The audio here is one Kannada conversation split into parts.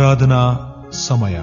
ಆರಾಧನಾ ಸಮಯ.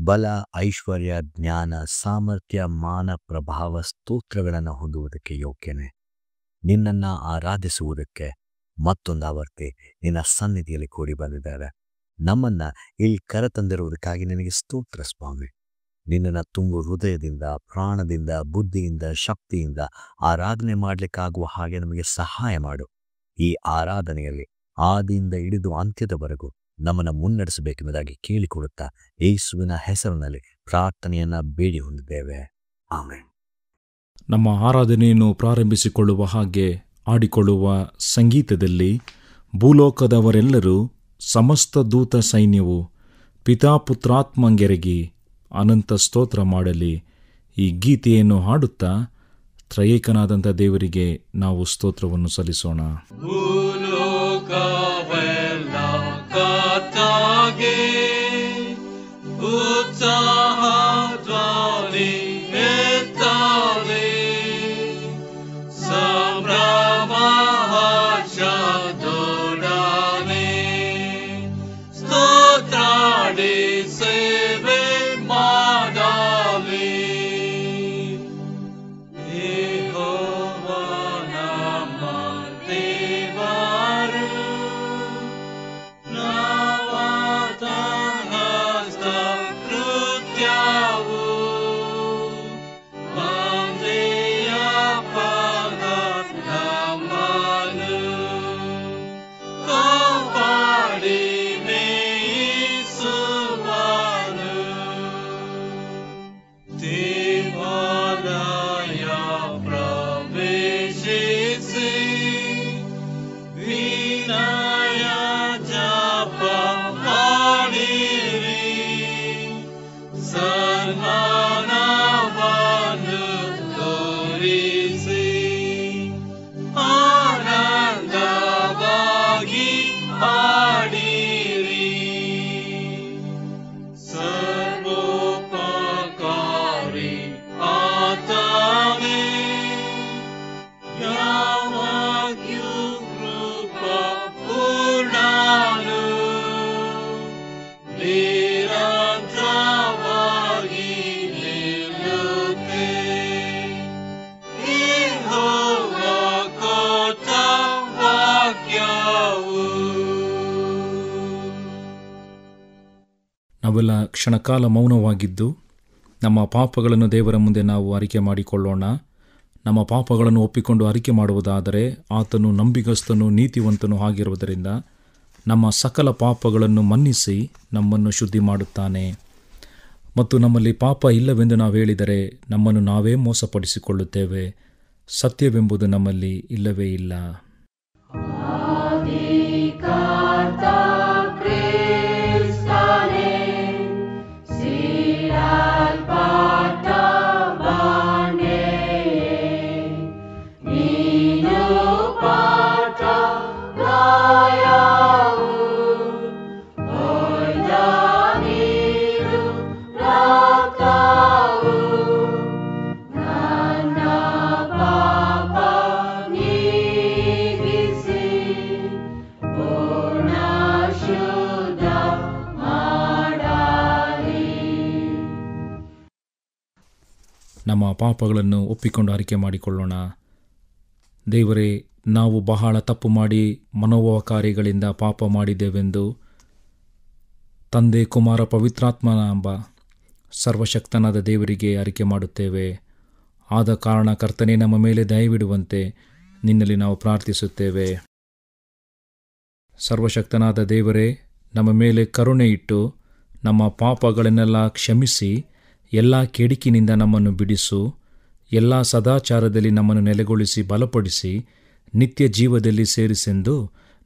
ಬಲ, ಐಶ್ವರ್ಯ, ಜ್ಞಾನ, ಸಾಮರ್ಥ್ಯ, ಮಾನ, ಪ್ರಭಾವ, ಸ್ತೋತ್ರಗಳನ್ನು ಹೊಂದುವುದಕ್ಕೆ ಯೋಗ್ಯನೇ. ನಿನ್ನನ್ನು ಆರಾಧಿಸುವುದಕ್ಕೆ ಮತ್ತೊಂದು ಆವರ್ತಿ ನಿನ್ನ ಸನ್ನಿಧಿಯಲ್ಲಿ ಕೂಡಿ ಬಂದಿದ್ದಾರೆ. ನಮ್ಮನ್ನು ಇಲ್ಲಿ ಕರೆತಂದಿರುವುದಕ್ಕಾಗಿ ನಿನಗೆ ಸ್ತೋತ್ರ ಸ್ವಾಮಿ. ನಿನ್ನನ್ನು ತುಂಬು ಹೃದಯದಿಂದ, ಪ್ರಾಣದಿಂದ, ಬುದ್ಧಿಯಿಂದ, ಶಕ್ತಿಯಿಂದ ಆರಾಧನೆ ಮಾಡಲಿಕ್ಕಾಗುವ ಹಾಗೆ ನಮಗೆ ಸಹಾಯ ಮಾಡು. ಈ ಆರಾಧನೆಯಲ್ಲಿ ಆದಿಯಿಂದ ಹಿಡಿದು ಅಂತ್ಯದವರೆಗೂ ನಮ್ಮನ್ನು ಮುನ್ನಡೆಸಬೇಕೆಂಬುದಾಗಿ ಕೇಳಿಕೊಡುತ್ತಾ ಯೇಸುವಿನ ಹೆಸರಿನಲ್ಲಿ ಪ್ರಾರ್ಥನೆಯನ್ನು ಬೇಡಿ ಹೊಂದಿದ್ದೇವೆ. ಆಮೆನ್. ನಮ್ಮ ಆರಾಧನೆಯನ್ನು ಪ್ರಾರಂಭಿಸಿಕೊಳ್ಳುವ ಹಾಗೆ ಆಡಿಕೊಳ್ಳುವ ಸಂಗೀತದಲ್ಲಿ ಭೂಲೋಕದವರೆಲ್ಲರೂ ಸಮಸ್ತ ದೂತ ಸೈನ್ಯವು ಪಿತಾಪುತ್ರಾತ್ಮಂಗೆರಗಿ ಅನಂತ ಸ್ತೋತ್ರ ಮಾಡಲಿ. ಈ ಗೀತೆಯನ್ನು ಹಾಡುತ್ತಾ ತ್ರಯೇಕನಾದಂಥ ದೇವರಿಗೆ ನಾವು ಸ್ತೋತ್ರವನ್ನು ಸಲ್ಲಿಸೋಣ. ನಾವೆಲ್ಲ ಕ್ಷಣಕಾಲ ಮೌನವಾಗಿದ್ದು ನಮ್ಮ ಪಾಪಗಳನ್ನು ದೇವರ ಮುಂದೆ ನಾವು ಅರಿಕೆ ಮಾಡಿಕೊಳ್ಳೋಣ. ನಮ್ಮ ಪಾಪಗಳನ್ನು ಒಪ್ಪಿಕೊಂಡು ಅರಿಕೆ ಮಾಡುವುದಾದರೆ ಆತನು ನಂಬಿಗಸ್ತನು ನೀತಿವಂತನು ಆಗಿರುವುದರಿಂದ ನಮ್ಮ ಸಕಲ ಪಾಪಗಳನ್ನು ಮನ್ನಿಸಿ ನಮ್ಮನ್ನು ಶುದ್ಧಿ ಮಾಡುತ್ತಾನೆ. ಮತ್ತು ನಮ್ಮಲ್ಲಿ ಪಾಪ ಇಲ್ಲವೆಂದು ನಾವು ಹೇಳಿದರೆ ನಮ್ಮನ್ನು ನಾವೇ ಮೋಸಪಡಿಸಿಕೊಳ್ಳುತ್ತೇವೆ, ಸತ್ಯವೆಂಬುದು ನಮ್ಮಲ್ಲಿ ಇಲ್ಲವೇ ಇಲ್ಲ. ನಮ್ಮ ಪಾಪಗಳನ್ನು ಒಪ್ಪಿಕೊಂಡು ಅರಿಕೆ ಮಾಡಿಕೊಳ್ಳೋಣ. ದೇವರೇ, ನಾವು ಬಹಳ ತಪ್ಪು ಮಾಡಿ ಮನೋವಕಾರಿಗಳಿಂದ ಪಾಪ ಮಾಡಿದ್ದೇವೆಂದು ತಂದೆ, ಕುಮಾರ, ಪವಿತ್ರಾತ್ಮನ ಎಂಬ ಸರ್ವಶಕ್ತನಾದ ದೇವರಿಗೆ ಅರಿಕೆ ಮಾಡುತ್ತೇವೆ. ಆದ ಕಾರಣ ಕರ್ತನೇ, ನಮ್ಮ ಮೇಲೆ ದಯವಿಡುವಂತೆ ನಿನ್ನಲ್ಲಿ ನಾವು ಪ್ರಾರ್ಥಿಸುತ್ತೇವೆ. ಸರ್ವಶಕ್ತನಾದ ದೇವರೇ, ನಮ್ಮ ಮೇಲೆ ಕರುಣೆ ಇಟ್ಟು ನಮ್ಮ ಪಾಪಗಳನ್ನೆಲ್ಲ ಕ್ಷಮಿಸಿ ಎಲ್ಲ ಕೆಡುಕಿನಿಂದ ನಮ್ಮನ್ನು ಬಿಡಿಸು. ಎಲ್ಲ ಸದಾಚಾರದಲ್ಲಿ ನಮ್ಮನ್ನು ನೆಲೆಗೊಳಿಸಿ ಬಲಪಡಿಸಿ ನಿತ್ಯ ಜೀವದಲ್ಲಿ ಸೇರಿಸೆಂದು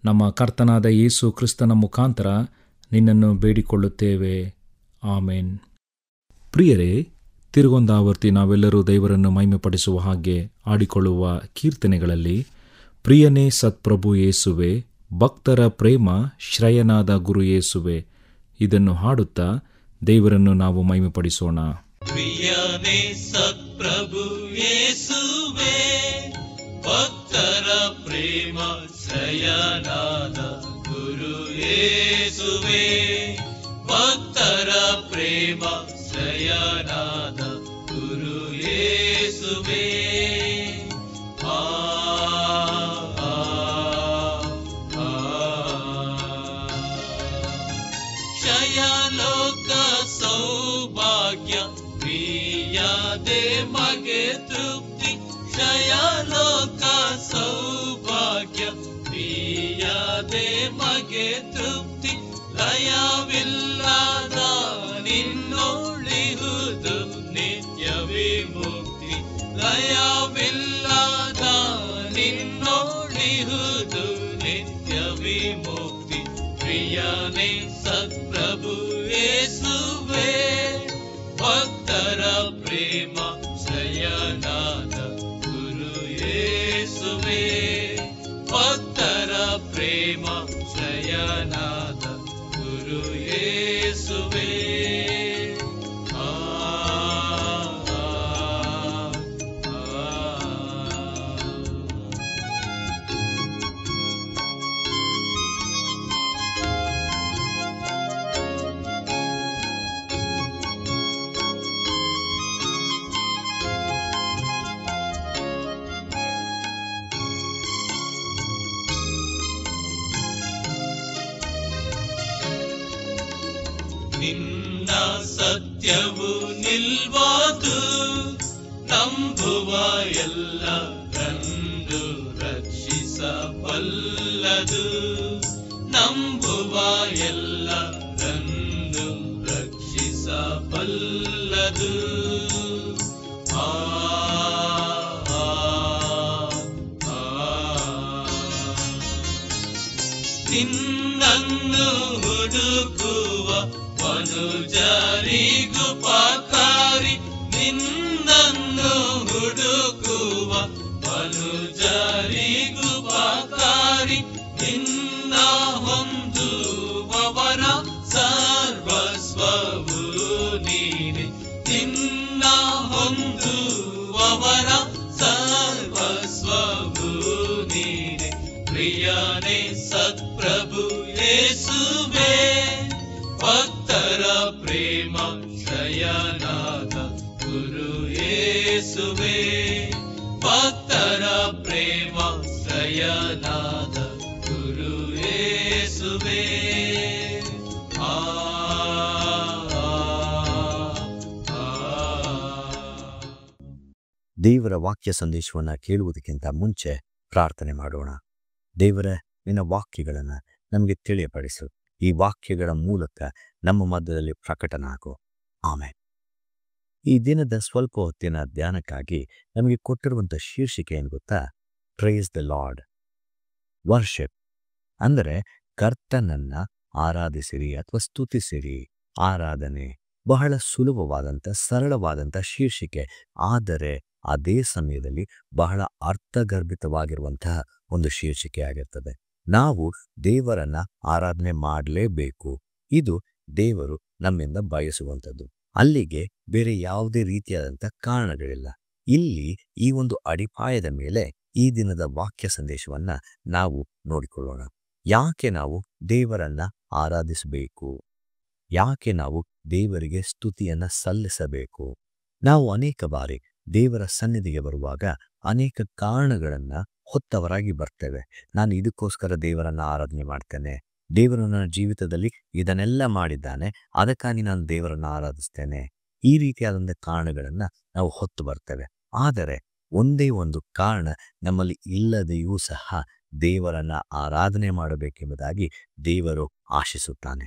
ನಮ್ಮ ಕರ್ತನಾದ ಯೇಸು ಕ್ರಿಸ್ತನ ಮುಖಾಂತರ ನಿನ್ನನ್ನು ಬೇಡಿಕೊಳ್ಳುತ್ತೇವೆ. ಆಮೇನ್. ಪ್ರಿಯರೇ, ತಿರುಗೊಂದಾವರ್ತಿ ನಾವೆಲ್ಲರೂ ದೇವರನ್ನು ಮಹಿಮೆಪಡಿಸುವ ಹಾಗೆ ಆಡಿಕೊಳ್ಳುವ ಕೀರ್ತನೆಗಳಲ್ಲಿ ಪ್ರಿಯನೇ ಸತ್ಪ್ರಭು ಯೇಸುವೆ, ಭಕ್ತರ ಪ್ರೇಮ ಶ್ರೇಯನಾದ ಗುರು ಯೇಸುವೆ, ಇದನ್ನು ಹಾಡುತ್ತಾ ದೇವರನ್ನು ನಾವು ಮಹಿಮೆಪಡಿಸೋಣ. ಪ್ರಿಯನೇ ಸತ್ಪ್ರಭು ಯೇಸುವೆ, ಭಕ್ತರ ಪ್ರೇಮ ಶ್ರೇಯನಾದ ಗುರು ಯೇಸುವೆ, ಭಕ್ತರ ಪ್ರೇಮ ಶ್ರೇಯನಾದ ಗುರು ಯೇಸುವೆ. ಆ ಶಯಲೋಕ ಸೌಭಾಗ್ಯ ಪ್ರಿಯದೆ ಮಗೆ ತೃಪ್ತಿ, ಶಯಲೋಕ ಸೌಭಾಗ್ಯ ಪ್ರಿಯದೆ ಮಗೆ ತೃಪ್ತಿ, ಲಯವಿಲ್ಲದ ನಿನ್ನೊಳಿಹುದು ನಿತ್ಯ ವಿಮುಕ್ತಿ, ಲಯವಿಲ್ಲದ ನಿನ್ನೊಳಿಹುದು ನಿತ್ಯ ವಿಮುಕ್ತಿ. ಪ್ರಿಯನೇ ಸತ್ಪ್ರಭು ಯೇಸುವೆ, ಭಕ್ತರ ಪ್ರೇಮ ಶ್ರೇಯನಾದ ಗುರು ಯೇಸುವೆ, ಭಕ್ತರ ಪ್ರೇಮ ಶ್ರೇಯನಾದ ಗುರು ಯೇಸುವೆ. ಆ ನಿನ್ನ ಸತ್ಯವು ನಿಲ್ವಾದು, ನಂಬುವ ಎಲ್ಲರನ್ನು ರಕ್ಷಿಸಬಲ್ಲದು, ನಂಬುವ ಎಲ್ಲರನ್ನು ರಕ್ಷಿಸಬಲ್ಲದು. ಆ ನಿನ್ನನ್ನು ಹುಡುಕುವ ಮನುಜರಿಗೂ ಪಕಾರಿ, ನಿನ್ನನ್ನು ಹುಡುಕುವ ಮನುಜರಿಗೂ ಪಕಾರಿ, ನಿನ್ನ ಹೊಂದುವವರ ಸರ್ವಸ್ವವು ನೀನೆ, ನಿನ್ನ ಹೊಂದುವವರ ಸರ್ವಸ್ವವು ನೀನೆ. ಪ್ರಿಯನೇ ಸತ್ಪ್ರಭು ಯೇಸುವೆ, ಭಕ್ತರ ಪ್ರೇಮ ಶ್ರೇಯನಾದ ಗುರು ಯೇಸುವೆ, ಭಕ್ತರ ಪ್ರೇಮ ಶ್ರೇಯನಾದ ಗುರು ಯೇಸುವೆ. ಆ ದೇವರ ವಾಕ್ಯ ಸಂದೇಶವನ್ನು ಕೇಳುವುದಕ್ಕಿಂತ ಮುಂಚೆ ಪ್ರಾರ್ಥನೆ ಮಾಡೋಣ. ದೇವರೇ, ನಿನ್ನ ವಾಕ್ಯಗಳನ್ನು ನಮಗೆ ತಿಳಿಯಪಡಿಸು. ಈ ವಾಕ್ಯಗಳ ಮೂಲಕ ನಮ್ಮ ಮಧ್ಯದಲ್ಲಿ ಪ್ರಕಟನಾಗು. ಆಮೇಲೆ ಈ ದಿನದ ಸ್ವಲ್ಪ ಹೊತ್ತಿನ ಧ್ಯಾನಕ್ಕಾಗಿ ನಮಗೆ ಕೊಟ್ಟಿರುವಂಥ ಶೀರ್ಷಿಕೆ ಏನು ಗೊತ್ತಾ? Praise the lord. ವರ್ಷಿಪ್ ಅಂದರೆ ಕರ್ತನನ್ನ ಆರಾಧಿಸಿರಿ ಅಥವಾ ಸ್ತುತಿಸಿರಿ. ಆರಾಧನೆ ಬಹಳ ಸುಲಭವಾದಂಥ ಸರಳವಾದಂಥ ಶೀರ್ಷಿಕೆ, ಆದರೆ ಅದೇ ಸಮಯದಲ್ಲಿ ಬಹಳ ಅರ್ಥಗರ್ಭಿತವಾಗಿರುವಂತಹ ಒಂದು ಶೀರ್ಷಿಕೆ ಆಗಿರ್ತದೆ. ನಾವು ದೇವರನ್ನ ಆರಾಧನೆ ಮಾಡಲೇಬೇಕು. ಇದು ದೇವರು ನಮ್ಮಿಂದ ಬಯಸುವಂಥದ್ದು. ಅಲ್ಲಿಗೆ ಬೇರೆ ಯಾವುದೇ ರೀತಿಯಾದಂಥ ಕಾರಣಗಳಿಲ್ಲ. ಇಲ್ಲಿ ಈ ಒಂದು ಅಡಿಪಾಯದ ಮೇಲೆ ಈ ದಿನದ ವಾಕ್ಯ ಸಂದೇಶವನ್ನ ನಾವು ನೋಡಿಕೊಳ್ಳೋಣ. ಯಾಕೆ ನಾವು ದೇವರನ್ನ ಆರಾಧಿಸಬೇಕು? ಯಾಕೆ ನಾವು ದೇವರಿಗೆ ಸ್ತುತಿಯನ್ನ ಸಲ್ಲಿಸಬೇಕು? ನಾವು ಅನೇಕ ಬಾರಿ ದೇವರ ಸನ್ನಿಧಿಗೆ ಬರುವಾಗ ಅನೇಕ ಕಾರಣಗಳನ್ನ ಹೊತ್ತವರಾಗಿ ಬರ್ತೇವೆ. ನಾನು ಇದಕ್ಕೋಸ್ಕರ ದೇವರನ್ನ ಆರಾಧನೆ ಮಾಡ್ತೇನೆ, ದೇವರು ನನ್ನ ಜೀವಿತದಲ್ಲಿ ಇದನ್ನೆಲ್ಲ ಮಾಡಿದ್ದಾನೆ, ಅದಕ್ಕಾಗಿ ನಾನು ದೇವರನ್ನ ಆರಾಧಿಸ್ತೇನೆ. ಈ ರೀತಿಯಾದಂಥ ಕಾರಣಗಳನ್ನ ನಾವು ಹೊತ್ತು ಬರ್ತೇವೆ. ಆದರೆ ಒಂದೇ ಒಂದು ಕಾರಣ ನಮ್ಮಲ್ಲಿ ಇಲ್ಲದೆಯೂ ಸಹ ದೇವರನ್ನ ಆರಾಧನೆ ಮಾಡಬೇಕೆಂಬುದಾಗಿ ದೇವರು ಆಶಿಸುತ್ತಾನೆ.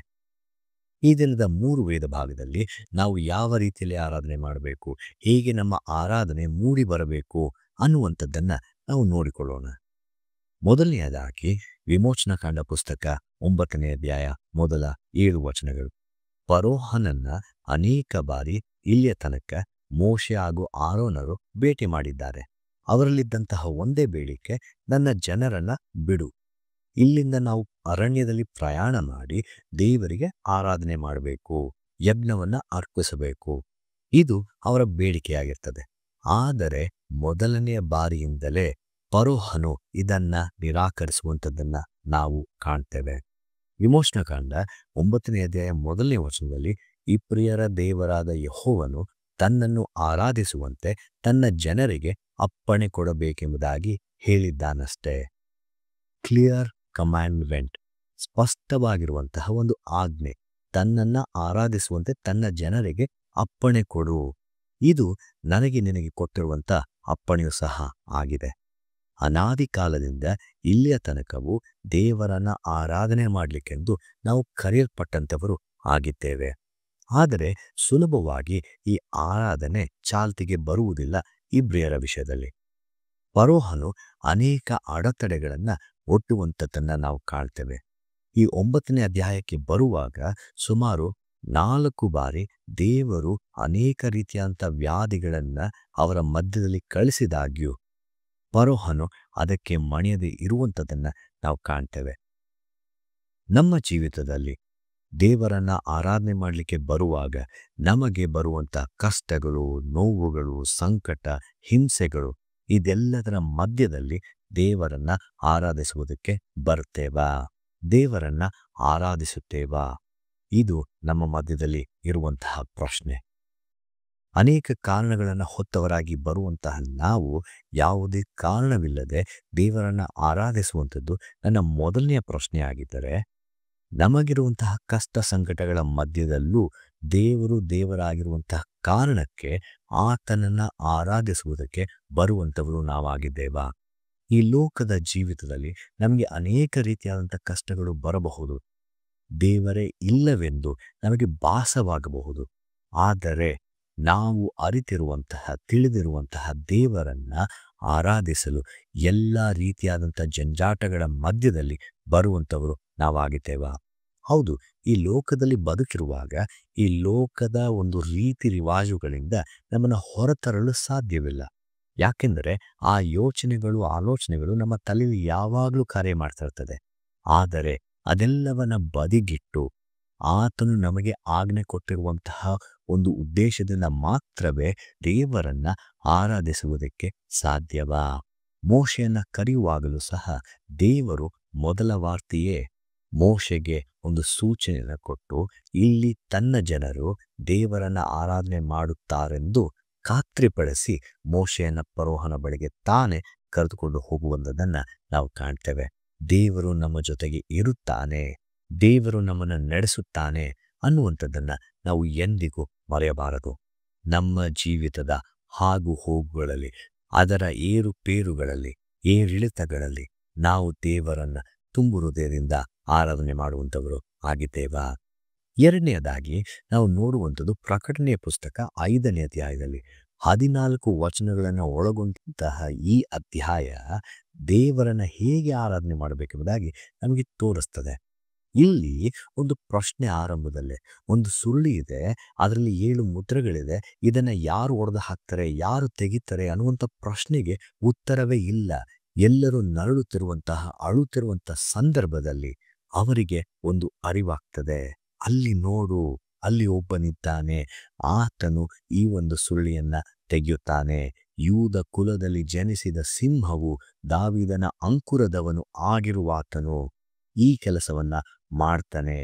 ಈ ದಿನದ 3 ವೇದ ಭಾಗದಲ್ಲಿ ನಾವು ಯಾವ ರೀತಿಯಲ್ಲಿ ಆರಾಧನೆ ಮಾಡಬೇಕು, ಹೇಗೆ ನಮ್ಮ ಆರಾಧನೆ ಮೂಡಿ ಬರಬೇಕು ಅನ್ನುವಂಥದ್ದನ್ನ ನಾವು ನೋಡಿಕೊಳ್ಳೋಣ. ಮೊದಲನೆಯದಾಗಿ ವಿಮೋಚನಕಾಂಡ ಪುಸ್ತಕ 9ನೇ ಅಧ್ಯಾಯ ಮೊದಲ 7 ವಚನಗಳು. ಫರೋಹನನ್ನ ಅನೇಕ ಬಾರಿ ಇಲ್ಲಿಯ ತನಕ ಮೋಶೆ ಹಾಗೂ ಆರೋನರು ಭೇಟಿ ಮಾಡಿದ್ದಾರೆ. ಅವರಲ್ಲಿದ್ದಂತಹ ಒಂದೇ ಬೇಡಿಕೆ, ನನ್ನ ಜನರನ್ನ ಬಿಡು, ಇಲ್ಲಿಂದ ನಾವು ಅರಣ್ಯದಲ್ಲಿ ಪ್ರಯಾಣ ಮಾಡಿ ದೇವರಿಗೆ ಆರಾಧನೆ ಮಾಡಬೇಕು, ಯಜ್ಞವನ್ನ ಅರ್ಪಿಸಬೇಕು. ಇದು ಅವರ ಬೇಡಿಕೆಯಾಗಿರ್ತದೆ. ಆದರೆ ಮೊದಲನೆಯ ಬಾರಿಯಿಂದಲೇ ಫರೋಹನು ಇದನ್ನ ನಿರಾಕರಿಸುವಂಥದ್ದನ್ನ ನಾವು ಕಾಣ್ತೇವೆ. ವಿಮೋಚನಕಾಂಡ 9ನೇ ಅಧ್ಯಾಯ ಮೊದಲನೇ ವಚನದಲ್ಲಿ ಇಬ್ರಿಯರ ದೇವರಾದ ಯೆಹೋವನು ತನ್ನನ್ನು ಆರಾಧಿಸುವಂತೆ ತನ್ನ ಜನರಿಗೆ ಅಪ್ಪಣೆ ಕೊಡಬೇಕೆಂಬುದಾಗಿ ಹೇಳಿದ್ದಾನಷ್ಟೇ. ಕ್ಲಿಯರ್ ಕಮಾಂಡ್ಮೆಂಟ್, ಸ್ಪಷ್ಟವಾಗಿರುವಂತಹ ಒಂದು ಆಜ್ಞೆ, ತನ್ನನ್ನ ಆರಾಧಿಸುವಂತೆ ತನ್ನ ಜನರಿಗೆ ಅಪ್ಪಣೆ ಕೊಡು. ಇದು ನನಗೆ ನಿನಗೆ ಕೊಟ್ಟಿರುವಂಥ ಅಪ್ಪಣೆಯೂ ಸಹ ಆಗಿದೆ. ಅನಾದಿ ಕಾಲದಿಂದ ಇಲ್ಲಿಯ ತನಕವೂ ದೇವರನ್ನ ಆರಾಧನೆ ಮಾಡಲಿಕ್ಕೆಂದು ನಾವು ಕರೆಯಲ್ಪಟ್ಟಂಥವರು ಆಗಿದ್ದೇವೆ. ಆದರೆ ಸುಲಭವಾಗಿ ಈ ಆರಾಧನೆ ಚಾಲ್ತಿಗೆ ಬರುವುದಿಲ್ಲ ಇಬ್ರಿಯರ ವಿಷಯದಲ್ಲಿ. ಫರೋಹನು ಅನೇಕ ಅಡೆತಡೆಗಳನ್ನ ಒಡ್ಡುವಂಥದ್ದನ್ನ ನಾವು ಕಾಣ್ತೇವೆ. ಈ 9ನೇ ಅಧ್ಯಾಯಕ್ಕೆ ಬರುವಾಗ ಸುಮಾರು 4 ಬಾರಿ ದೇವರು ಅನೇಕ ರೀತಿಯಾದಂಥ ವ್ಯಾಧಿಗಳನ್ನ ಅವರ ಮಧ್ಯದಲ್ಲಿ ಕಳಿಸಿದಾಗ್ಯೂ ಫರೋಹನು ಅದಕ್ಕೆ ಮಣಿಯದೆ ಇರುವಂಥದ್ದನ್ನ ನಾವು ಕಾಣ್ತೇವೆ. ನಮ್ಮ ಜೀವಿತದಲ್ಲಿ ದೇವರನ್ನ ಆರಾಧನೆ ಮಾಡಲಿಕ್ಕೆ ಬರುವಾಗ ನಮಗೆ ಬರುವಂಥ ಕಷ್ಟಗಳು, ನೋವುಗಳು, ಸಂಕಟ, ಹಿಂಸೆಗಳು, ಇದೆಲ್ಲದರ ಮಧ್ಯದಲ್ಲಿ ದೇವರನ್ನ ಆರಾಧಿಸುವುದಕ್ಕೆ ಬರ್ತೇವಾ? ದೇವರನ್ನ ಆರಾಧಿಸುತ್ತೇವಾ? ಇದು ನಮ್ಮ ಮಧ್ಯದಲ್ಲಿ ಇರುವಂತಹ ಪ್ರಶ್ನೆ. ಅನೇಕ ಕಾರಣಗಳನ್ನು ಹೊತ್ತವರಾಗಿ ಬರುವಂತಹ ನಾವು ಯಾವುದೇ ಕಾರಣವಿಲ್ಲದೆ ದೇವರನ್ನ ಆರಾಧಿಸುವಂಥದ್ದು ನನ್ನ ಮೊದಲನೆಯ ಪ್ರಶ್ನೆಯಾಗಿದ್ದರೆ, ನಮಗಿರುವಂತಹ ಕಷ್ಟ ಸಂಕಟಗಳ ಮಧ್ಯದಲ್ಲೂ ದೇವರು ದೇವರಾಗಿರುವಂತಹ ಕಾರಣಕ್ಕೆ ಆತನನ್ನ ಆರಾಧಿಸುವುದಕ್ಕೆ ಬರುವಂಥವರು ನಾವಾಗಿದ್ದೇವಾ? ಈ ಲೋಕದ ಜೀವಿತದಲ್ಲಿ ನಮಗೆ ಅನೇಕ ರೀತಿಯಾದಂಥ ಕಷ್ಟಗಳು ಬರಬಹುದು. ದೇವರೇ ಇಲ್ಲವೆಂದು ನಮಗೆ ಭಾಸವಾಗಬಹುದು. ಆದರೆ ನಾವು ಅರಿತಿರುವಂತಹ, ತಿಳಿದಿರುವಂತಹ ದೇವರನ್ನ ಆರಾಧಿಸಲು ಎಲ್ಲ ರೀತಿಯಾದಂಥ ಜಂಜಾಟಗಳ ಮಧ್ಯದಲ್ಲಿ ಬರುವಂಥವರು ನಾವಾಗಿದ್ದೇವಾ? ಹೌದು, ಈ ಲೋಕದಲ್ಲಿ ಬದುಕಿರುವಾಗ ಈ ಲೋಕದ ಒಂದು ರೀತಿ ರಿವಾಜುಗಳಿಂದ ನಮ್ಮನ್ನು ಹೊರತರಲು ಸಾಧ್ಯವಿಲ್ಲ. ಯಾಕೆಂದರೆ ಆ ಯೋಚನೆಗಳು, ಆಲೋಚನೆಗಳು ನಮ್ಮ ತಲೆಯಲ್ಲಿ ಯಾವಾಗಲೂ ಕಾರ್ಯ ಮಾಡ್ತಾ ಇರ್ತದೆ. ಆದರೆ ಅದೆಲ್ಲವನ್ನ ಬದಿಗಿಟ್ಟು ಆತನು ನಮಗೆ ಆಜ್ಞೆ ಕೊಟ್ಟಿರುವಂತಹ ಒಂದು ಉದ್ದೇಶದಿಂದ ಮಾತ್ರವೇ ದೇವರನ್ನ ಆರಾಧಿಸುವುದಕ್ಕೆ ಸಾಧ್ಯವಾ? ಮೋಶೆಯನ್ನ ಕರೆಯುವಾಗಲೂ ಸಹ ದೇವರು ಮೊದಲ ವಾರ್ತೆಯೇ ಮೋಶೆಗೆ ಒಂದು ಸೂಚನೆಯನ್ನು ಕೊಟ್ಟು, ಇಲ್ಲಿ ತನ್ನ ಜನರು ದೇವರನ್ನ ಆರಾಧನೆ ಮಾಡುತ್ತಾರೆಂದು ಖಾತ್ರಿಪಡಿಸಿ ಮೋಶೆಯನ್ನ ಫರೋಹನ ಬಳಿಗೆ ತಾನೇ ಕರೆದುಕೊಂಡು ಹೋಗುವಂಥದ್ದನ್ನ ನಾವು ಕಾಣ್ತೇವೆ. ದೇವರು ನಮ್ಮ ಜೊತೆಗೆ ಇರುತ್ತಾನೆ, ದೇವರು ನಮ್ಮನ್ನು ನಡೆಸುತ್ತಾನೆ ಅನ್ನುವಂಥದ್ದನ್ನ ನಾವು ಎಂದಿಗೂ ಮರೆಯಬಾರದು. ನಮ್ಮ ಜೀವಿತದ ಹಾಗು ಹೋಗುಗಳಲ್ಲಿ, ಅದರ ಏರುಪೇರುಗಳಲ್ಲಿ, ಏರಿಳಿತಗಳಲ್ಲಿ ನಾವು ದೇವರನ್ನ ತುಂಬು ಹೃದಯದಿಂದ ಆರಾಧನೆ ಮಾಡುವಂಥವರು ಆಗಿದ್ದೇವಾ? ಎರಡನೆಯದಾಗಿ ನಾವು ನೋಡುವಂಥದ್ದು ಪ್ರಕಟಣೆಯ ಪುಸ್ತಕ 5ನೇ ಅಧ್ಯಾಯದಲ್ಲಿ 14 ವಚನಗಳನ್ನು ಒಳಗೊಂಡಂತಹ ಈ ಅಧ್ಯಾಯ ದೇವರನ್ನ ಹೇಗೆ ಆರಾಧನೆ ಮಾಡಬೇಕೆಂಬುದಾಗಿ ನಮಗೆ ತೋರಿಸ್ತದೆ. ಇಲ್ಲಿ ಒಂದು ಪ್ರಶ್ನೆ ಆರಂಭದಲ್ಲೇ, ಒಂದು ಸುರುಳಿ ಇದೆ, ಅದರಲ್ಲಿ 7 ಮುದ್ರೆಗಳಿದೆ. ಇದನ್ನ ಯಾರು ಒಡೆದು ಹಾಕ್ತಾರೆ, ಯಾರು ತೆಗಿತಾರೆ ಅನ್ನುವಂಥ ಪ್ರಶ್ನೆಗೆ ಉತ್ತರವೇ ಇಲ್ಲ. ಎಲ್ಲರೂ ನರಳುತ್ತಿರುವಂತಹ, ಅಳುತ್ತಿರುವಂತಹ ಸಂದರ್ಭದಲ್ಲಿ ಅವರಿಗೆ ಒಂದು ಅರಿವಾಗ್ತದೆ. ಅಲ್ಲಿ ನೋಡು, ಅಲ್ಲಿ ಒಬ್ಬನಿದ್ದಾನೆ, ಆತನು ಈ ಒಂದು ಸುರುಳಿಯನ್ನ ತೆಗೆಯುತ್ತಾನೆ. ಯೂದ ಕುಲದಲ್ಲಿ ಜನಿಸಿದ ಸಿಂಹವು, ದಾವೀದನ ಅಂಕುರದವನು ಆಗಿರುವಾತನು ಈ ಕೆಲಸವನ್ನ ಮಾಡ್ತಾನೆ.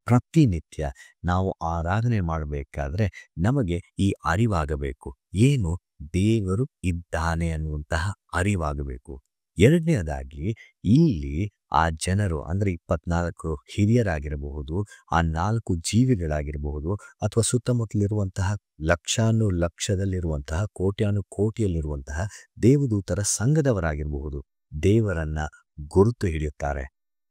ಪ್ರತಿನಿತ್ಯ ನಾವು ಆರಾಧನೆ ಮಾಡಬೇಕಾದ್ರೆ ನಮಗೆ ಈ ಅರಿವಾಗಬೇಕು. ಏನು? ದೇವರು ಇದ್ದಾನೆ ಅನ್ನುವಂತಹ ಅರಿವಾಗಬೇಕು. ಎರಡನೆಯದಾಗಿ ಇಲ್ಲಿ ಆ ಜನರು, ಅಂದ್ರೆ 24 ಹಿರಿಯರಾಗಿರಬಹುದು, ಆ 4 ಜೀವಿಗಳಾಗಿರಬಹುದು, ಅಥವಾ ಸುತ್ತಮುತ್ತಲಿರುವಂತಹ ಲಕ್ಷಾನು ಲಕ್ಷದಲ್ಲಿರುವಂತಹ, ಕೋಟ್ಯಾನು ಕೋಟಿಯಲ್ಲಿರುವಂತಹ ದೇವದೂತರ ಸಂಘದವರಾಗಿರಬಹುದು, ದೇವರನ್ನ ಗುರುತು ಹಿಡಿಯುತ್ತಾರೆ.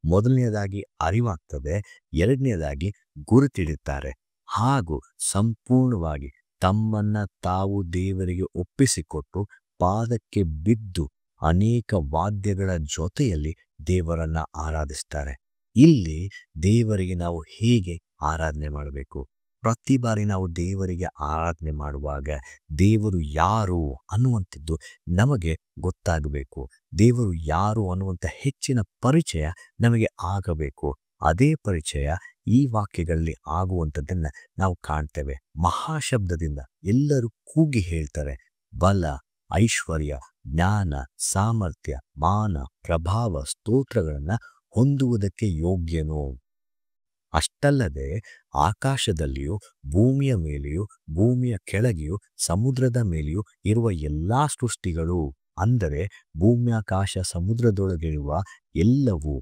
ಮೊದಲನೇದಾಗಿ ಅರಿವಾಗ್ತದೆ, ಎರಡನೇದಾಗಿ ಗುರುತಿಡುತ್ತಾರೆ ಹಾಗೂ ಸಂಪೂರ್ಣವಾಗಿ ತಮ್ಮನ್ನ ತಾವು ದೇವರಿಗೆ ಒಪ್ಪಿಸಿಕೊಟ್ಟು ಪಾದಕ್ಕೆ ಬಿದ್ದು ಅನೇಕ ವಾದ್ಯಗಳ ಜೊತೆಯಲ್ಲಿ ದೇವರನ್ನ ಆರಾಧಿಸ್ತಾರೆ. ಇಲ್ಲಿ ದೇವರಿಗೆ ನಾವು ಹೇಗೆ ಆರಾಧನೆ ಮಾಡಬೇಕು? ಪ್ರತಿ ಬಾರಿ ನಾವು ದೇವರಿಗೆ ಆರಾಧನೆ ಮಾಡುವಾಗ ದೇವರು ಯಾರು ಅನ್ನುವಂಥದ್ದು ನಮಗೆ ಗೊತ್ತಾಗಬೇಕು. ದೇವರು ಯಾರು ಅನ್ನುವಂಥ ಹೆಚ್ಚಿನ ಪರಿಚಯ ನಮಗೆ ಆಗಬೇಕು. ಅದೇ ಪರಿಚಯ ಈ ವಾಕ್ಯಗಳಲ್ಲಿ ಆಗುವಂಥದ್ದನ್ನು ನಾವು ಕಾಣ್ತೇವೆ. ಮಹಾಶಬ್ದದಿಂದ ಎಲ್ಲರೂ ಕೂಗಿ ಹೇಳ್ತಾರೆ, ಬಲ, ಐಶ್ವರ್ಯ, ಜ್ಞಾನ, ಸಾಮರ್ಥ್ಯ, ಮಾನ, ಪ್ರಭಾವ, ಸ್ತೋತ್ರಗಳನ್ನು ಹೊಂದುವುದಕ್ಕೆ ಯೋಗ್ಯನು. ಅಷ್ಟಲ್ಲದೆ ಆಕಾಶದಲ್ಲಿಯೂ ಭೂಮಿಯ ಮೇಲೆಯೂ ಭೂಮಿಯ ಕೆಳಗೆಯೂ ಸಮುದ್ರದ ಮೇಲೆಯೂ ಇರುವ ಎಲ್ಲಾ ಸೃಷ್ಟಿಗಳು, ಅಂದರೆ ಭೂಮ್ಯಾಕಾಶ ಸಮುದ್ರದೊಳಗಿರುವ ಎಲ್ಲವೂ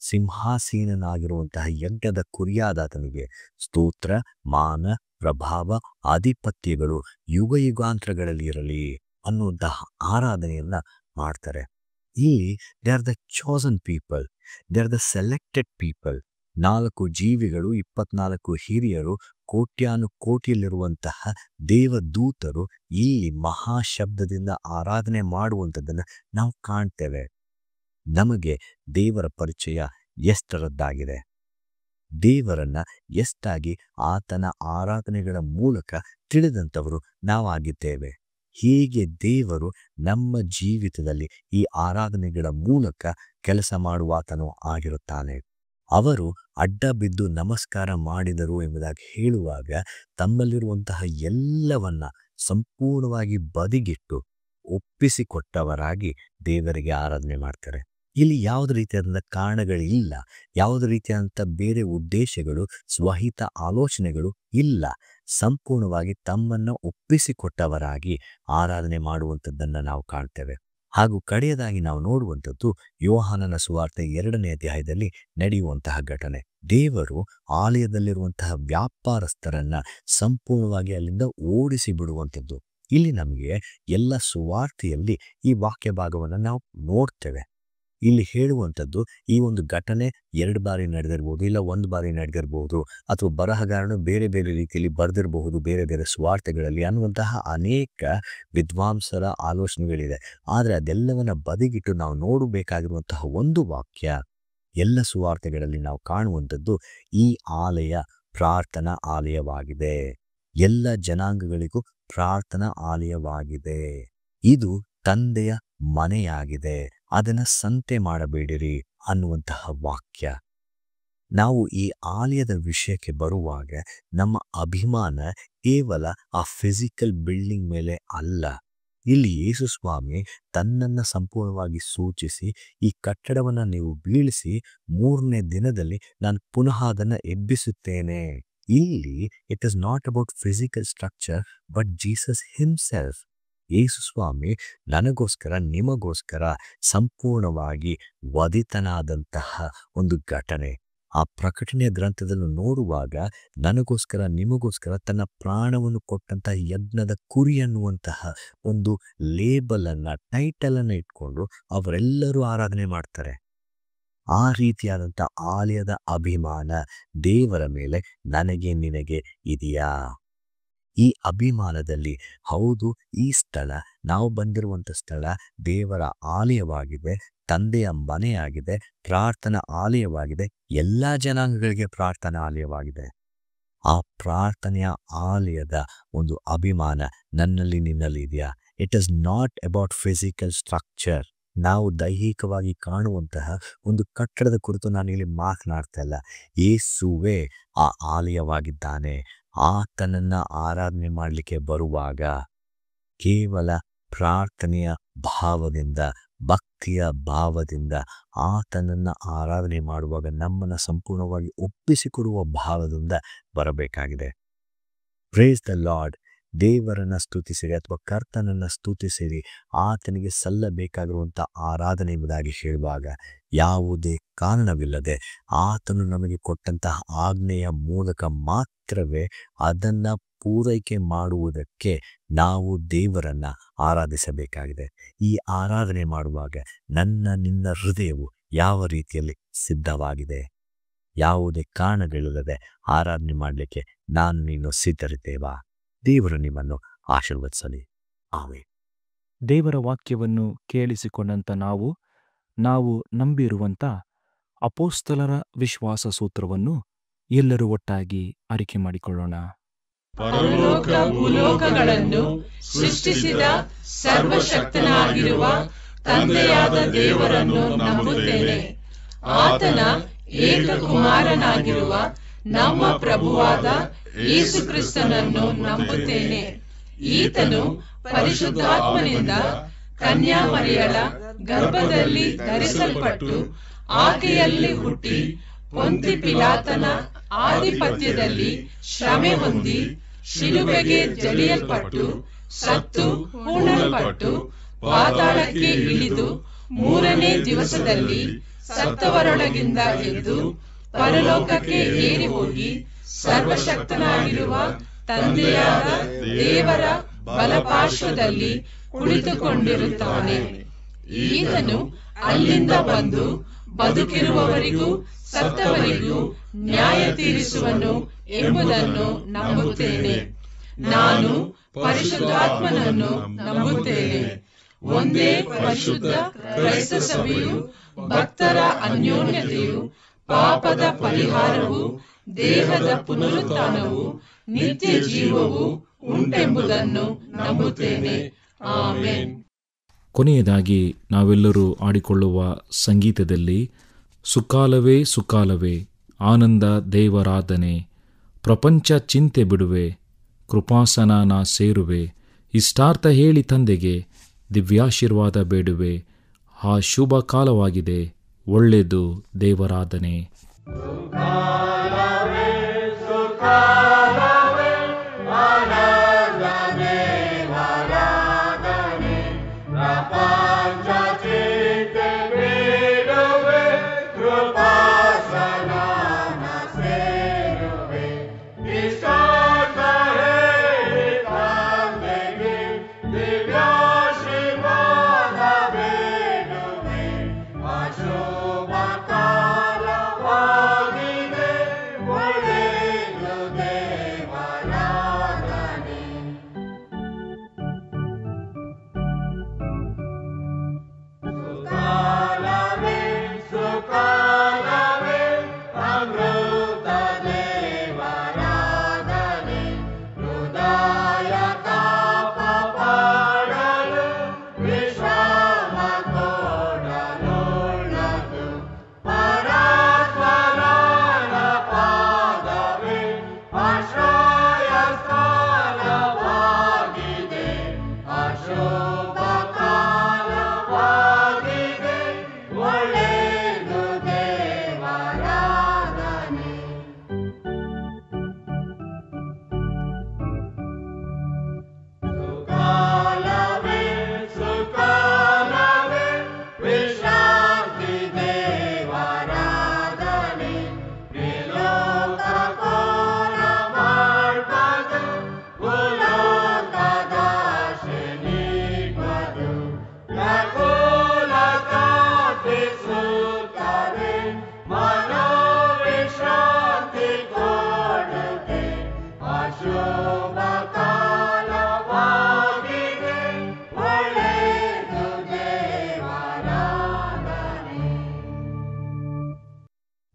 ಸಿಂಹಾಸೀನನಾಗಿರುವಂತಹ ಯಜ್ಞದ ಕುರಿಯಾದಾತನಿಗೆ ಸ್ತೋತ್ರ, ಮಾನ, ಪ್ರಭಾವ, ಆಧಿಪತ್ಯಗಳು ಯುಗ ಯುಗಾಂತರಗಳಲ್ಲಿ ಇರಲಿ ಅನ್ನುವಂತಹ ಆರಾಧನೆಯನ್ನ ಮಾಡ್ತಾರೆ. ಇಲ್ಲಿ they are the chosen people, they are the selected people. 4 ಜೀವಿಗಳು, 24 ಹಿರಿಯರು, ಕೋಟ್ಯಾನು ಕೋಟಿಯಲ್ಲಿರುವಂತಹ ದೇವದೂತರು ಇಲ್ಲಿ ಮಹಾಶಬ್ದದಿಂದ ಆರಾಧನೆ ಮಾಡುವಂಥದ್ದನ್ನು ನಾವು ಕಾಣ್ತೇವೆ. ನಮಗೆ ದೇವರ ಪರಿಚಯ ಎಷ್ಟರದ್ದಾಗಿದೆ? ದೇವರನ್ನ ಎಷ್ಟಾಗಿ ಆತನ ಆರಾಧನೆಗಳ ಮೂಲಕ ತಿಳಿದಂಥವರು ನಾವಾಗಿದ್ದೇವೆ. ಹೀಗೆ ದೇವರು ನಮ್ಮ ಜೀವಿತದಲ್ಲಿ ಈ ಆರಾಧನೆಗಳ ಮೂಲಕ ಕೆಲಸ ಮಾಡುವಾತನು ಆಗಿರುತ್ತಾನೆ. ಅವರು ಅಡ್ಡ ಬಿದ್ದು ನಮಸ್ಕಾರ ಮಾಡಿದರು ಎಂಬುದಾಗಿ ಹೇಳುವಾಗ ತಮ್ಮಲ್ಲಿರುವಂತಹ ಎಲ್ಲವನ್ನ ಸಂಪೂರ್ಣವಾಗಿ ಬದಿಗಿಟ್ಟು ಒಪ್ಪಿಸಿಕೊಟ್ಟವರಾಗಿ ದೇವರಿಗೆ ಆರಾಧನೆ ಮಾಡ್ತಾರೆ. ಇಲ್ಲಿ ಯಾವುದೇ ರೀತಿಯಾದಂಥ ಕಾರಣಗಳಿಲ್ಲ, ಯಾವುದೇ ರೀತಿಯಾದಂಥ ಬೇರೆ ಉದ್ದೇಶಗಳು, ಸ್ವಹಿತ ಆಲೋಚನೆಗಳು ಇಲ್ಲ. ಸಂಪೂರ್ಣವಾಗಿ ತಮ್ಮನ್ನು ಒಪ್ಪಿಸಿಕೊಟ್ಟವರಾಗಿ ಆರಾಧನೆ ಮಾಡುವಂಥದ್ದನ್ನು ನಾವು ಕಾಣ್ತೇವೆ. ಹಾಗೂ ಕಡೆಯದಾಗಿ ನಾವು ನೋಡುವಂಥದ್ದು ಯೋಹಾನನ ಸುವಾರ್ತೆ 2ನೇ ಅಧ್ಯಾಯದಲ್ಲಿ ನಡೆಯುವಂತಹ ಘಟನೆ. ದೇವರು ಆಲಯದಲ್ಲಿರುವಂತಹ ವ್ಯಾಪಾರಸ್ಥರನ್ನ ಸಂಪೂರ್ಣವಾಗಿ ಅಲ್ಲಿಂದ ಓಡಿಸಿ ಬಿಡುವಂಥದ್ದು. ಇಲ್ಲಿ ನಮಗೆ ಎಲ್ಲ ಸುವಾರ್ತೆಯಲ್ಲಿ ಈ ವಾಕ್ಯ ಭಾಗವನ್ನು ನಾವು ನೋಡ್ತೇವೆ. ಇಲ್ಲಿ ಹೇಳುವಂಥದ್ದು ಈ ಒಂದು ಘಟನೆ 2 ಬಾರಿ ನಡೆದಿರ್ಬೋದು, ಇಲ್ಲ 1 ಬಾರಿ ನಡೆದಿರ್ಬೋದು, ಅಥವಾ ಬರಹಗಾರನು ಬೇರೆ ಬೇರೆ ರೀತಿಯಲ್ಲಿ ಬರೆದಿರಬಹುದು ಬೇರೆ ಬೇರೆ ಸುವಾರ್ತೆಗಳಲ್ಲಿ ಅನ್ನುವಂತಹ ಅನೇಕ ವಿದ್ವಾಂಸರ ಆಲೋಚನೆಗಳಿದೆ. ಆದರೆ ಅದೆಲ್ಲವನ್ನ ಬದಿಗಿಟ್ಟು ನಾವು ನೋಡಬೇಕಾಗಿರುವಂತಹ ಒಂದು ವಾಕ್ಯ ಎಲ್ಲ ಸುವಾರ್ತೆಗಳಲ್ಲಿ ನಾವು ಕಾಣುವಂಥದ್ದು, ಈ ಆಲಯ ಪ್ರಾರ್ಥನಾ ಆಲಯವಾಗಿದೆ, ಎಲ್ಲ ಜನಾಂಗಗಳಿಗೂ ಪ್ರಾರ್ಥನಾ ಆಲಯವಾಗಿದೆ, ಇದು ತಂದೆಯ ಮನೆಯಾಗಿದೆ, ಅದನ್ನು ಸಂತೆ ಮಾಡಬೇಡಿರಿ ಅನ್ನುವಂತಹ ವಾಕ್ಯ. ನಾವು ಈ ಆಲಯದ ವಿಷಯಕ್ಕೆ ಬರುವಾಗ ನಮ್ಮ ಅಭಿಮಾನ ಕೇವಲ ಆ ಫಿಸಿಕಲ್ ಬಿಲ್ಡಿಂಗ್ ಮೇಲೆ ಅಲ್ಲ. ಇಲ್ಲಿ ಯೇಸು ಸ್ವಾಮಿ ತನ್ನನ್ನು ಸಂಪೂರ್ಣವಾಗಿ ಸೂಚಿಸಿ, ಈ ಕಟ್ಟಡವನ್ನು ನೀವು ಬೀಳಿಸಿ 3ನೇ ದಿನದಲ್ಲಿ ನಾನು ಪುನಃ ಅದನ್ನು ಎಬ್ಬಿಸುತ್ತೇನೆ. ಇಲ್ಲಿ it is not about physical structure but Jesus himself. ಯೇಸು ಸ್ವಾಮಿ ನನಗೋಸ್ಕರ ನಿಮಗೋಸ್ಕರ ಸಂಪೂರ್ಣವಾಗಿ ವಧಿತನಾದಂತಹ ಒಂದು ಘಟನೆ. ಆ ಪ್ರಕಟಣೆಯ ಗ್ರಂಥದಲ್ಲಿ ನೋಡುವಾಗ ನನಗೋಸ್ಕರ ನಿಮಗೋಸ್ಕರ ತನ್ನ ಪ್ರಾಣವನ್ನು ಕೊಟ್ಟಂತಹ ಯಜ್ಞದ ಕುರಿ ಅನ್ನುವಂತಹ ಒಂದು ಲೇಬಲನ್ನು, ಟೈಟಲನ್ನು ಇಟ್ಕೊಂಡು ಅವರೆಲ್ಲರೂ ಆರಾಧನೆ ಮಾಡ್ತಾರೆ. ಆ ರೀತಿಯಾದಂಥ ಆಲಯದ ಅಭಿಮಾನ ದೇವರ ಮೇಲೆ ನನಗೆ ನಿನಗೆ ಇದೆಯಾ? ಈ ಅಭಿಮಾನದಲ್ಲಿ ಹೌದು, ಈ ಸ್ಥಳ, ನಾವು ಬಂದಿರುವಂಥ ಸ್ಥಳ ದೇವರ ಆಲಯವಾಗಿದೆ, ತಂದೆಯ ಮನೆಯಾಗಿದೆ, ಪ್ರಾರ್ಥನಾ ಆಲಯವಾಗಿದೆ, ಎಲ್ಲ ಜನಾಂಗಗಳಿಗೆ ಪ್ರಾರ್ಥನಾ ಆಲಯವಾಗಿದೆ. ಆ ಪ್ರಾರ್ಥನೆಯ ಆಲಯದ ಒಂದು ಅಭಿಮಾನ ನನ್ನಲ್ಲಿ ನಿನ್ನಲ್ಲಿ ಇದೆಯಾ? It is not about physical structure. ನಾವು ದೈಹಿಕವಾಗಿ ಕಾಣುವಂತಹ ಒಂದು ಕಟ್ಟಡದ ಕುರಿತು ನಾನು ಇಲ್ಲಿ ಮಾತನಾಡ್ತಾ ಇಲ್ಲ. ಯೇಸುವೇ ಆ ಆಲಯವಾಗಿದ್ದಾನೆ. ಆತನನ್ನು ಆರಾಧನೆ ಮಾಡಲಿಕ್ಕೆ ಬರುವಾಗ ಕೇವಲ ಪ್ರಾರ್ಥನೆಯ ಭಾವದಿಂದ, ಭಕ್ತಿಯ ಭಾವದಿಂದ ಆತನನ್ನು ಆರಾಧನೆ ಮಾಡುವಾಗ ನಮ್ಮನ್ನು ಸಂಪೂರ್ಣವಾಗಿ ಒಪ್ಪಿಸಿಕೊಡುವ ಭಾವದಿಂದ ಬರಬೇಕಾಗಿದೆ. Praise the Lord. ದೇವರನ್ನು ಸ್ತುತಿಸಿರಿ ಅಥವಾ ಕರ್ತನನ್ನು ಸ್ತುತಿಸಿರಿ, ಆತನಿಗೆ ಸಲ್ಲಬೇಕಾಗಿರುವಂಥ ಆರಾಧನೆ ಎಂಬುದಾಗಿ ಹೇಳುವಾಗ ಯಾವುದೇ ಕಾರಣವಿಲ್ಲದೆ ಆತನು ನಮಗೆ ಕೊಟ್ಟಂತಹ ಆಜ್ಞೆಯ ಮೂಲಕ ಮಾತ್ರವೇ ಅದನ್ನು ಪೂರೈಕೆ ಮಾಡುವುದಕ್ಕೆ ನಾವು ದೇವರನ್ನು ಆರಾಧಿಸಬೇಕಾಗಿದೆ. ಈ ಆರಾಧನೆ ಮಾಡುವಾಗ ನನ್ನ ನಿನ್ನ ಹೃದಯವು ಯಾವ ರೀತಿಯಲ್ಲಿ ಸಿದ್ಧವಾಗಿದೆ? ಯಾವುದೇ ಕಾರಣಗಳಿಲ್ಲದೆ ಆರಾಧನೆ ಮಾಡಲಿಕ್ಕೆ ನಾನು ನೀನು ಸಿದ್ಧರಿದ್ದೇವಾ? ದೇವರು ನಿಮ್ಮನ್ನು ಆಶೀರ್ವದಿಸಲಿ. ಆಮೆನ್. ದೇವರ ವಾಕ್ಯವನ್ನು ಕೇಳಿಸಿಕೊಂಡಂಥ ನಾವು ನಂಬಿರುವಂಥ ಅಪೋಸ್ತಲರ ವಿಶ್ವಾಸ ಸೂತ್ರವನ್ನು ಎಲ್ಲರೂ ಒಟ್ಟಾಗಿ ಆರಿಕೆ ಮಾಡಿಕೊಳ್ಳೋಣ. ಪರಲೋಕ ಭೂಲೋಕಗಳನ್ನು ಸೃಷ್ಟಿಸಿದ ಸರ್ವಶಕ್ತನಾಗಿರುವ ತಂದೆಯಾದ ದೇವರನ್ನು ನಂಬುತ್ತೇನೆ. ಆತನ ಏಕಕುಮಾರನಾಗಿರುವ ನಮ್ಮ ಪ್ರಭುವಾದ ಯೇಸು ಕ್ರಿಸ್ತನನ್ನು ನಂಬುತ್ತೇನೆ. ಈತನು ಪರಿಶುದ್ಧಾತ್ಮನಿಂದ ಕನ್ಯಾಮರಿಯಳ ಗರ್ಭದಲ್ಲಿ ಧರಿಸಲ್ಪಟ್ಟು ಆಕೆಯಲ್ಲಿ ಹುಟ್ಟಿ ಪೊಂತಿ ಪಿಲಾತನ ಆಧಿಪತ್ಯದಲ್ಲಿ ಶ್ರಮೆ ಹೊಂದಿ ಶಿಲುಬೆಗೆ ಜಡಿಯಲ್ಪಟ್ಟು ಸತ್ತು ಹೂಣಲ್ಪಟ್ಟು ಪಾತಾಳಕ್ಕೆ ಇಳಿದು ಮೂರನೇ ದಿವಸದಲ್ಲಿ ಸತ್ತವರೊಳಗಿಂದ ಎದ್ದು ಪರಲೋಕಕ್ಕೆ ಏರಿ ಹೋಗಿ ಸರ್ವಶಕ್ತನಾಗಿರುವ ತಂದೆಯಾದ ದೇವರ ಬಲಪಾರ್ಶ್ವದಲ್ಲಿ ಕುಳಿತುಕೊಂಡಿರುತ್ತಾನೆ. ಈತನು ಅಲ್ಲಿಂದ ಬಂದು ಬದುಕಿರುವವರಿಗೂ ಸತ್ತವರಿಗೂ ನ್ಯಾಯ ತೀರಿಸುವನು ಎಂಬುದನ್ನು ನಂಬುತ್ತೇನೆ. ನಾನು ಪರಿಶುದ್ಧಾತ್ಮನನ್ನು ನಂಬುತ್ತೇನೆ. ಒಂದೇ ಪರಿಶುದ್ಧ ಕ್ರೈಸ್ತ ಸಭೆಯು, ಭಕ್ತರ ಅನ್ಯೋನ್ಯತೆಯು, ಪಾಪದ ಪರಿಹಾರವು, ದೇಹದ ಪುನರುತ್ಥಾನವು, ನಿತ್ಯ ಜೀವವು ಉಂಟೆಂಬುದನ್ನು ನಂಬುತ್ತೇನೆ. ಆಮೆನ್. ಕೊನೆಯದಾಗಿ ನಾವೆಲ್ಲರೂ ಆಡಿಕೊಳ್ಳುವ ಸಂಗೀತದಲ್ಲಿ ಸುಕಾಲವೇ ಸುಕಾಲವೇ ಆನಂದ ದೇವರಾಧನೆ, ಪ್ರಪಂಚ ಚಿಂತೆ ಬಿಡುವೆ, ಕೃಪಾಸನ ನಾ ಸೇರುವೆ, ಇಷ್ಟಾರ್ಥ ಹೇಳಿ ತಂದೆಗೆ ದಿವ್ಯಾಶೀರ್ವಾದ ಬೇಡುವೆ, ಆ ಶುಭ ಕಾಲವಾಗಿದೆ, ಒಳ್ಳೆಯದು ದೇವರಾಧನೆ.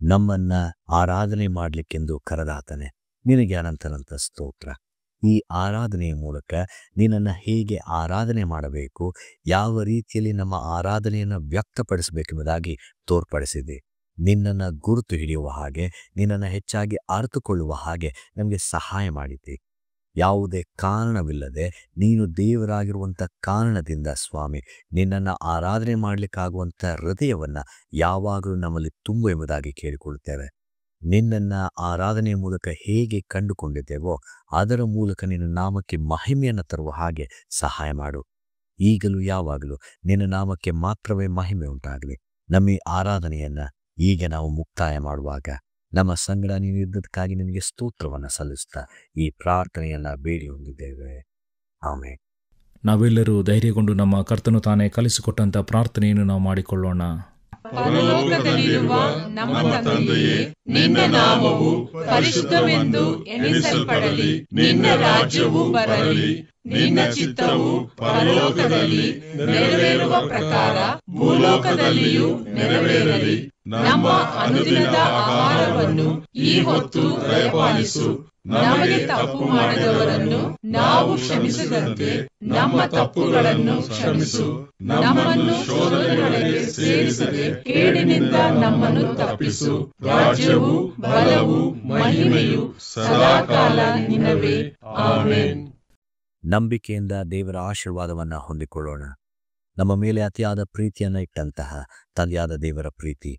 ನಮ್ಮನ್ನ ಆರಾಧನೆ ಮಾಡಲಿಕ್ಕೆಂದು ಕರೆದಾತನೆ. ನಿನಗೆ ಅನಂತನಂತ ಸ್ತೋತ್ರ. ಈ ಆರಾಧನೆಯ ಮೂಲಕ ನಿನ್ನನ್ನು ಹೇಗೆ ಆರಾಧನೆ ಮಾಡಬೇಕು, ಯಾವ ರೀತಿಯಲ್ಲಿ ನಮ್ಮ ಆರಾಧನೆಯನ್ನು ವ್ಯಕ್ತಪಡಿಸಬೇಕೆಂಬುದಾಗಿ ತೋರ್ಪಡಿಸಿದೆ. ನಿನ್ನನ್ನು ಗುರುತು ಹಿಡಿಯುವ ಹಾಗೆ, ನಿನ್ನನ್ನು ಹೆಚ್ಚಾಗಿ ಅರಿತುಕೊಳ್ಳುವ ಹಾಗೆ ನಮಗೆ ಸಹಾಯ ಮಾಡಿದ್ದೆ. ಯಾವುದೇ ಕಾರಣವಿಲ್ಲದೆ ನೀನು ದೇವರಾಗಿರುವಂಥ ಕಾರಣದಿಂದ ಸ್ವಾಮಿ ನಿನ್ನನ್ನು ಆರಾಧನೆ ಮಾಡಲಿಕ್ಕಾಗುವಂಥ ಹೃದಯವನ್ನು ಯಾವಾಗಲೂ ನಮ್ಮಲ್ಲಿ ತುಂಬು ಎಂಬುದಾಗಿ ಕೇಳಿಕೊಳ್ಳುತ್ತೇವೆ. ನಿನ್ನನ್ನು ಆರಾಧನೆಯ ಮೂಲಕ ಹೇಗೆ ಕಂಡುಕೊಂಡಿದ್ದೇವೋ ಅದರ ಮೂಲಕ ನಿನ್ನ ನಾಮಕ್ಕೆ ಮಹಿಮೆಯನ್ನು ತರುವ ಹಾಗೆ ಸಹಾಯ ಮಾಡು. ಈಗಲೂ ಯಾವಾಗಲೂ ನಿನ್ನ ನಾಮಕ್ಕೆ ಮಾತ್ರವೇ ಮಹಿಮೆ ಉಂಟಾಗಲಿ. ನಮ್ಮ ಈ ಆರಾಧನೆಯನ್ನು ಈಗ ನಾವು ಮುಕ್ತಾಯ ಮಾಡುವಾಗ ನಮ್ಮ ಸಂಗಡ ನೀನು ಇದ್ದದಕ್ಕಾಗಿ ನಿನಗೆ ಸ್ತೋತ್ರವನ್ನು ಸಲ್ಲಿಸ್ತಾ ಈ ಪ್ರಾರ್ಥನೆಯನ್ನು ಬೇಡಿ ಹೊಂದಿದ್ದೇವೆ. ಆಮೆನ್. ನಾವೆಲ್ಲರೂ ಧೈರ್ಯಗೊಂಡು ನಮ್ಮ ಕರ್ತನು ತಾನೇ ಕಲಿಸಿಕೊಟ್ಟಂಥ ಪ್ರಾರ್ಥನೆಯನ್ನು ನಾವು ಮಾಡಿಕೊಳ್ಳೋಣ. ಪರಲೋಕದಲ್ಲಿರುವ ನಮ್ಮ ತಂದೆಯೇ, ನಿನ್ನ ನಾಮವು ಪರಿಶುದ್ಧವೆಂದು ಎಣಿಸಲ್ಪಡಲಿ. ನಿನ್ನ ರಾಜ್ಯವು ಬರಲಿ. ನಿನ್ನ ಚಿತ್ತವು ಪರಲೋಕದಲ್ಲಿ ನೆರವೇರುವ ಪ್ರಕಾರ ಭೂಲೋಕದಲ್ಲಿಯೂ ನೆರವೇರಲಿ. ನಮ್ಮ ಅನುದಿನದ ಆಹಾರವನ್ನು ಈ ಹೊತ್ತು ದಯಪಾಲಿಸು. ನಮಗೆ ತಪ್ಪು ಮಾಡಿದವರನ್ನು ನಾವು ಕ್ಷಮಿಸಿದಂತೆ ನಮ್ಮ ತಪ್ಪುಗಳನ್ನು ಕ್ಷಮಿಸು. ನಮ್ಮನ್ನು ಶೋಧನೆಯೊಳಗೆ ಸೇರಿಸದೆ ಕೇಡಿನಿಂದ ನಮ್ಮನ್ನು ತಪ್ಪಿಸು. ರಾಜ್ಯವು, ಬಲವು, ಮಹಿಮೆಯು ಸದಾಕಾಲ ನಿನ್ನವೇ. ಆಮೆನ್. ನಂಬಿಕೆಯಿಂದ ದೇವರ ಆಶೀರ್ವಾದವನ್ನು ಹೊಂದಿಕೊಳ್ಳೋಣ. ನಮ್ಮ ಮೇಲೆ ಅತಿಯಾದ ಪ್ರೀತಿಯನ್ನು ಇಟ್ಟಂತಹ ತಂದೆಯಾದ ದೇವರ ಪ್ರೀತಿ,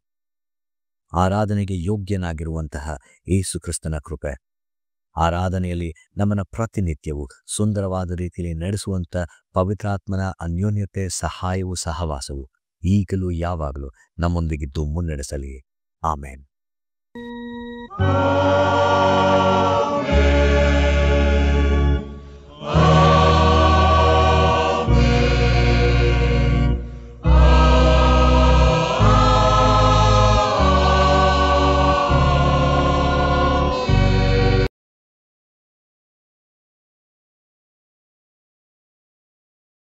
ಆರಾಧನೆಗೆ ಯೋಗ್ಯನಾಗಿರುವಂತಹ ಯೇಸು ಕ್ರಿಸ್ತನ ಕೃಪೆ, ಆರಾಧನೆಯಲ್ಲಿ ನಮ್ಮನ್ನು ಪ್ರತಿನಿತ್ಯವೂ ಸುಂದರವಾದ ರೀತಿಯಲ್ಲಿ ನಡೆಸುವಂಥ ಪವಿತ್ರಾತ್ಮನ ಅನ್ಯೋನ್ಯತೆ, ಸಹಾಯವು, ಸಹವಾಸವು ಈಗಲೂ ಯಾವಾಗಲೂ ನಮ್ಮೊಂದಿಗಿದ್ದು ಮುನ್ನಡೆಸಲಿ. ಆಮೇನ್.